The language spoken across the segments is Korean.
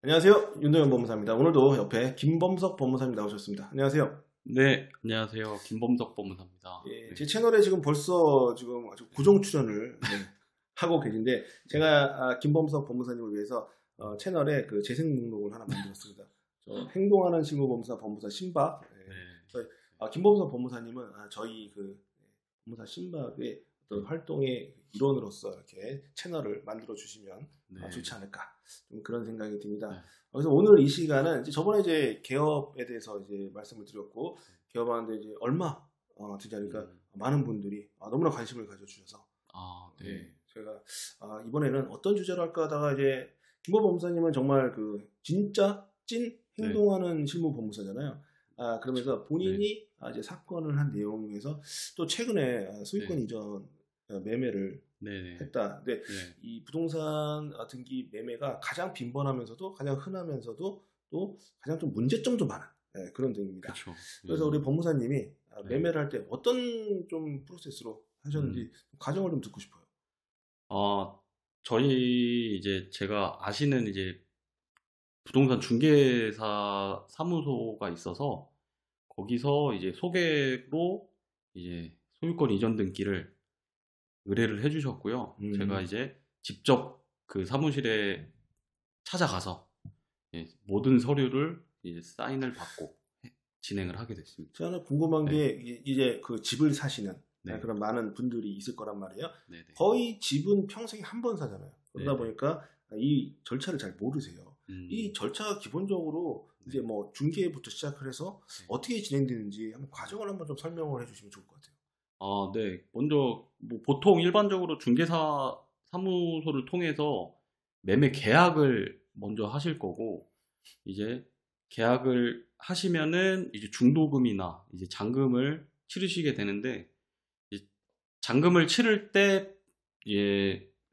안녕하세요. 윤도현 법무사입니다. 오늘도 옆에 김범석 법무사님 나오셨습니다. 안녕하세요. 네, 안녕하세요. 김범석 법무사입니다. 예, 네. 제 채널에 지금 벌써 지금 아주 고정 출연을 하고 계신데 제가 김범석 법무사님을 위해서 채널에 그 재생 목록을 하나 만들었습니다. 저 행동하는 실무법무사 법무사 신박. 네. 김범석 법무사님은 저희 그 법무사 신박의 어떤 활동의 일원으로서 이렇게 채널을 만들어 주시면 네. 좋지 않을까 좀 그런 생각이 듭니다. 네. 그래서 오늘 이 시간은 저번에 이제 개업에 대해서 이제 말씀을 드렸고 개업하는데 이제 얼마 되지 않으니까 많은 분들이 너무나 관심을 가져주셔서 네. 제가 이번에는 어떤 주제로 할까 하다가 이제 김범 법무사님은 정말 그 진짜 찐 행동하는 실무 법무사잖아요. 그러면서 본인이 이제 사건을 한 내용에서 또 최근에 소유권 이전 매매를 했다. 근데 이 부동산 등기 매매가 가장 빈번하면서도 가장 흔하면서도 또 가장 좀 문제점도 많은 그런 등입니다. 그쵸. 그래서 우리 법무사님이 매매를 할 때 어떤 좀 프로세스로 하셨는지 과정을 좀 듣고 싶어요. 저희 이제 제가 아시는 이제 부동산 중개사 사무소가 있어서 거기서 이제 소개로 이제 소유권 이전 등기를 의뢰를 해주셨고요. 제가 이제 직접 그 사무실에 찾아가서 모든 서류를 이제 사인을 받고 진행을 하게 됐습니다. 제가 하나 궁금한 게 이제 그 집을 사시는 그런 많은 분들이 있을 거란 말이에요. 네네. 거의 집은 평생에 한 번 사잖아요. 그러다 보니까 이 절차를 잘 모르세요. 이 절차가 기본적으로 이제 뭐 중개부터 시작을 해서 어떻게 진행되는지 한번 과정을 한번 좀 설명을 해주시면 좋을 것 같아요. 네. 먼저 뭐 보통 일반적으로 중개사 사무소를 통해서 매매 계약을 먼저 하실 거고, 이제 계약을 하시면은 이제 중도금이나 이제 잔금을 치르시게 되는데, 이제 잔금을 치를 때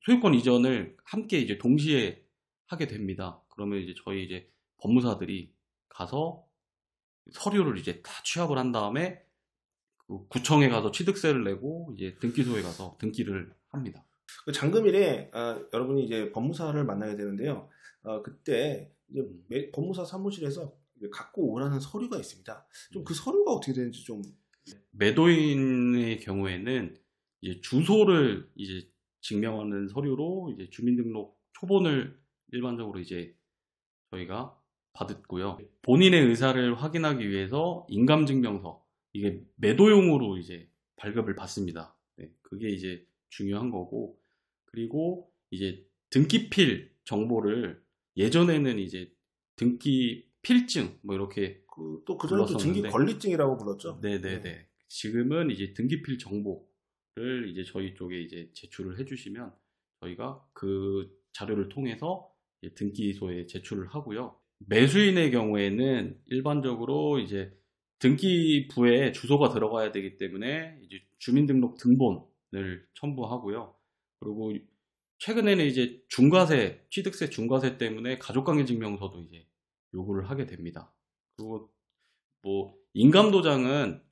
소유권 이전을 함께 이제 동시에 하게 됩니다. 그러면 이제 저희 이제 법무사들이 가서 서류를 이제 다 취합을 한 다음에 그 구청에 가서 취득세를 내고 이제 등기소에 가서 등기를 합니다. 그 잔금일에 여러분이 이제 법무사를 만나야 되는데요. 그때 이제 법무사 사무실에서 갖고 오라는 서류가 있습니다. 좀 그 서류가 어떻게 되는지 좀. 매도인의 경우에는 이제 주소를 이제 증명하는 서류로 이제 주민등록 초본을 일반적으로 이제 저희가 받았고요. 본인의 의사를 확인하기 위해서 인감증명서, 이게 매도용으로 이제 발급을 받습니다. 그게 이제 중요한 거고, 그리고 이제 등기필 정보를 예전에는 이제 등기필증 뭐 이렇게 또 그전에 또 증기권리증이라고 불렀죠. 네네네. 지금은 이제 등기필 정보를 이제 저희 쪽에 이제 제출을 해주시면 저희가 그 자료를 통해서 등기소에 제출을 하고요. 매수인의 경우에는 일반적으로 이제 등기부에 주소가 들어가야 되기 때문에 이제 주민등록 등본을 첨부하고요. 그리고 최근에는 이제 중과세, 취득세 중과세 때문에 가족관계증명서도 이제 요구를 하게 됩니다. 그리고 뭐 인감도장은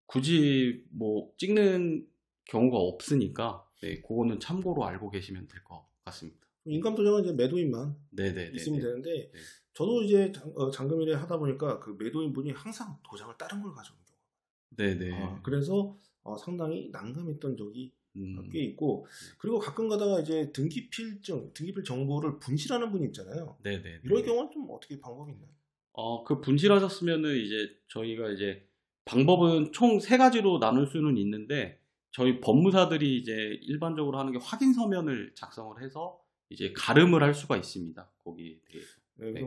굳이 뭐 찍는 경우가 없으니까 그거는 참고로 알고 계시면 될 것 같습니다. 인감도장은 이제 매도인만 있으면 되는데 저도 이제 잔금일에 하다 보니까 그 매도인분이 항상 도장을 다른 걸 가져오는 경우가 그래서 상당히 난감했던 적이 꽤 있고 그리고 가끔 가다가 이제 등기필 정보를 분실하는 분이 있잖아요. 이럴 경우는 좀 어떻게 방법이 있나요? 그 분실하셨으면은 이제 저희가 이제 방법은 총 3가지로 나눌 수는 있는데 저희 법무사들이 이제 일반적으로 하는 게 확인 서면을 작성을 해서 이제 가름을 할 수가 있습니다. 거기에 대해서.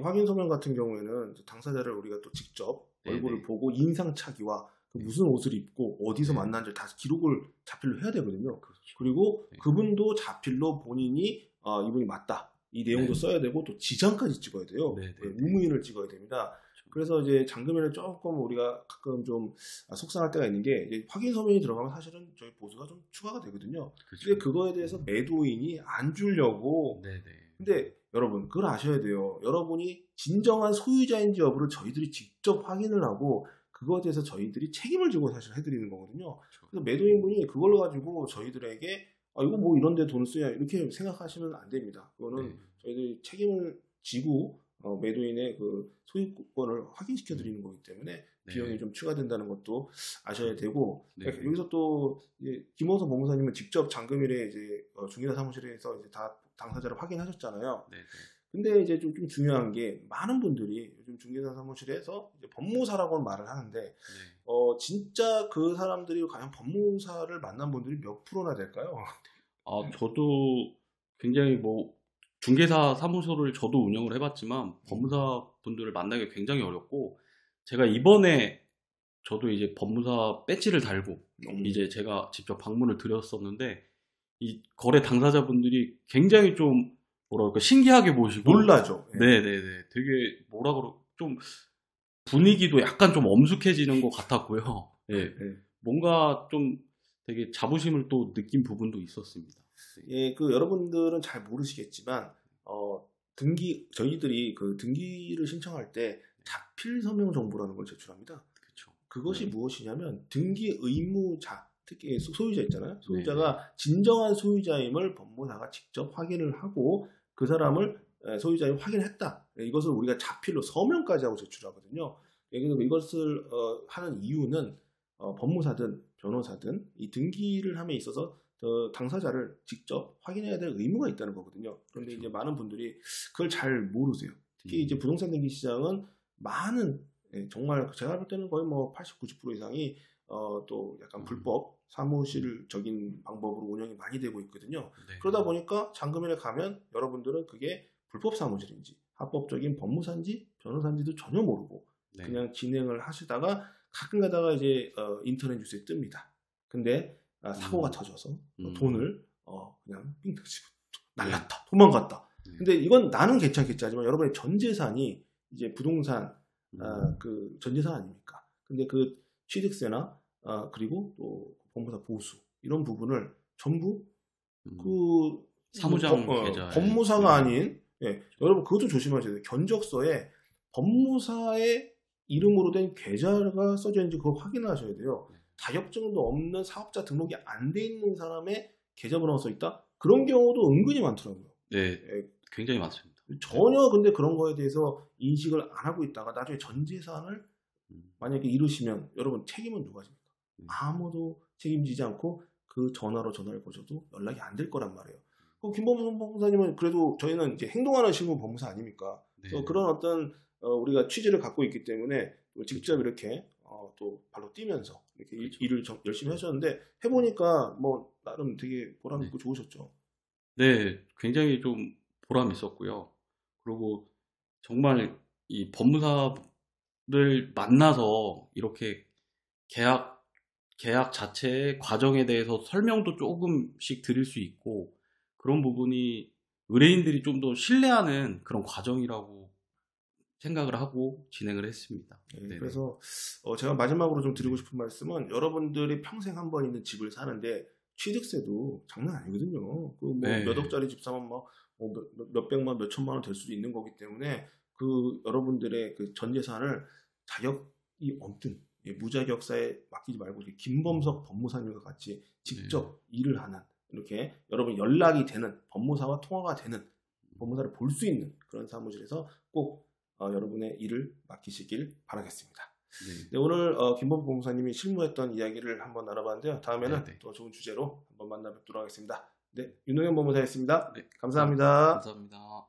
확인 서면 같은 경우에는 당사자를 우리가 또 직접 얼굴을 보고 인상착의와 무슨 옷을 입고 어디서 만난지 다 기록을 자필로 해야 되거든요. 그리고 그분도 자필로 본인이 이분이 맞다. 이 내용도 써야 되고 또 지장까지 찍어야 돼요. 의무인을 찍어야 됩니다. 그래서 이제 잔금일에 조금 우리가 가끔 좀 속상할 때가 있는 게 이제 확인 서면이 들어가면 사실은 저희 보수가 좀 추가가 되거든요. 근데 그거에 대해서 매도인이 안 주려고. 근데 여러분 그걸 아셔야 돼요. 여러분이 진정한 소유자인지 여부를 저희들이 직접 확인을 하고 그거에 대해서 저희들이 책임을 지고 사실 해드리는 거거든요. 그래서 매도인분이 그걸 가지고 저희들에게 이거 뭐 이런 데 돈을 써야 이렇게 생각하시면 안 됩니다. 그거는 저희들이 책임을 지고 매도인의 그 소유권을 확인시켜 드리는 거기 때문에 비용이 좀 추가된다는 것도 아셔야 되고, 여기서 또 김호선 법무사님은 직접 잔금일에 이제 중개사 사무실에서 이제 다 당사자를 확인하셨잖아요. 근데 이제 좀 중요한 게, 많은 분들이 요즘 중개사 사무실에서 이제 법무사라고 말을 하는데 진짜 그 사람들이 과연 법무사를 만난 분들이 몇 프로나 될까요? 저도 굉장히 중개사 사무소를 저도 운영을 해봤지만 법무사 분들을 만나기 굉장히 어렵고, 제가 이번에 저도 이제 법무사 배지를 달고 이제 제가 직접 방문을 드렸었는데, 이 거래 당사자분들이 굉장히 좀 뭐랄까 신기하게 보시고 놀라죠. 네네네, 되게 좀 분위기도 약간 좀 엄숙해지는 것 같았고요. 뭔가 좀 되게 자부심을 또 느낀 부분도 있었습니다. 그 여러분들은 잘 모르시겠지만 저희들이 그 등기를 신청할 때 자필 서명 정보라는 걸 제출합니다. 그렇죠. 그것이 무엇이냐면, 등기 의무자, 특히 소유자 있잖아요. 소유자가 진정한 소유자임을 법무사가 직접 확인을 하고 그 사람을 소유자임을 확인했다. 이것을 우리가 자필로 서명까지 하고 제출하거든요. 그래서 이것을 하는 이유는 법무사든 변호사든 이 등기를 함에 있어서 당사자를 직접 확인해야 될 의무가 있다는 거거든요. 그런데 이제 많은 분들이 그걸 잘 모르세요. 특히 이제 부동산 등기 시장은 많은, 정말 제가 볼 때는 거의 80, 90% 이상이 또 약간 불법 사무실적인 방법으로 운영이 많이 되고 있거든요. 그러다 보니까 잔금일에 가면 여러분들은 그게 불법 사무실인지 합법적인 법무사인지 변호사인지도 전혀 모르고 그냥 진행을 하시다가 가끔 가다가 이제 인터넷 뉴스에 뜹니다. 근데 사고가 터져서 돈을 그냥 삥 뜯기고 날랐다, 도망갔다. 근데 이건 나는 괜찮겠지 하지만 여러분의 전 재산이 이제 부동산 그 전 재산 아닙니까? 근데 그 취득세나 그리고 또 법무사 보수 이런 부분을 전부 그 사무장 계좌 법무사가 아닌, 여러분 그것도 조심하셔야 돼요. 견적서에 법무사의 이름으로 된 계좌가 써져 있는지 그걸 확인하셔야 돼요. 자격증도 없는 사업자 등록이 안 돼 있는 사람의 계좌번호가 써 있다? 그런 경우도 은근히 많더라고요. 굉장히 많습니다. 전혀 근데 그런 거에 대해서 인식을 안 하고 있다가 나중에 전 재산을 만약에 잃으시면 여러분 책임은 누가 집니까? 아무도 책임지지 않고 그 전화로 전화를 거셔도 연락이 안 될 거란 말이에요. 김범수 법무사님은 그래도 저희는 이제 행동하는 실무 법무사 아닙니까? 그래서 그런 어떤 우리가 취지를 갖고 있기 때문에 직접 이렇게 또 발로 뛰면서 이렇게 일을 열심히 하셨는데, 해보니까 나름 되게 보람 있고 좋으셨죠? 네, 굉장히 좀 보람 있었고요. 그리고 정말 이 법무사를 만나서 이렇게 계약 자체의 과정에 대해서 설명도 조금씩 드릴 수 있고, 그런 부분이 의뢰인들이 좀 더 신뢰하는 그런 과정이라고 생각을 하고 진행을 했습니다. 그래서 제가 마지막으로 좀 드리고 싶은 말씀은, 여러분들이 평생 한 번 있는 집을 사는데 취득세도 장난 아니거든요. 몇 억짜리 집 사면 몇백만, 몇천만 원 될 수도 있는 거기 때문에 그 여러분들의 그 전 재산을 자격이 없든 무자격사에 맡기지 말고 김범석 법무사님과 같이 직접 일을 하는, 이렇게 여러분 연락이 되는 법무사와 통화가 되는 법무사를 볼 수 있는 그런 사무실에서 꼭 여러분의 일을 맡기시길 바라겠습니다. 오늘 김범석 법무사님이 실무했던 이야기를 한번 나눠봤는데요. 다음에는 더 좋은 주제로 한번 만나 뵙도록 하겠습니다. 윤동현 법무사였습니다. 감사합니다. 감사합니다.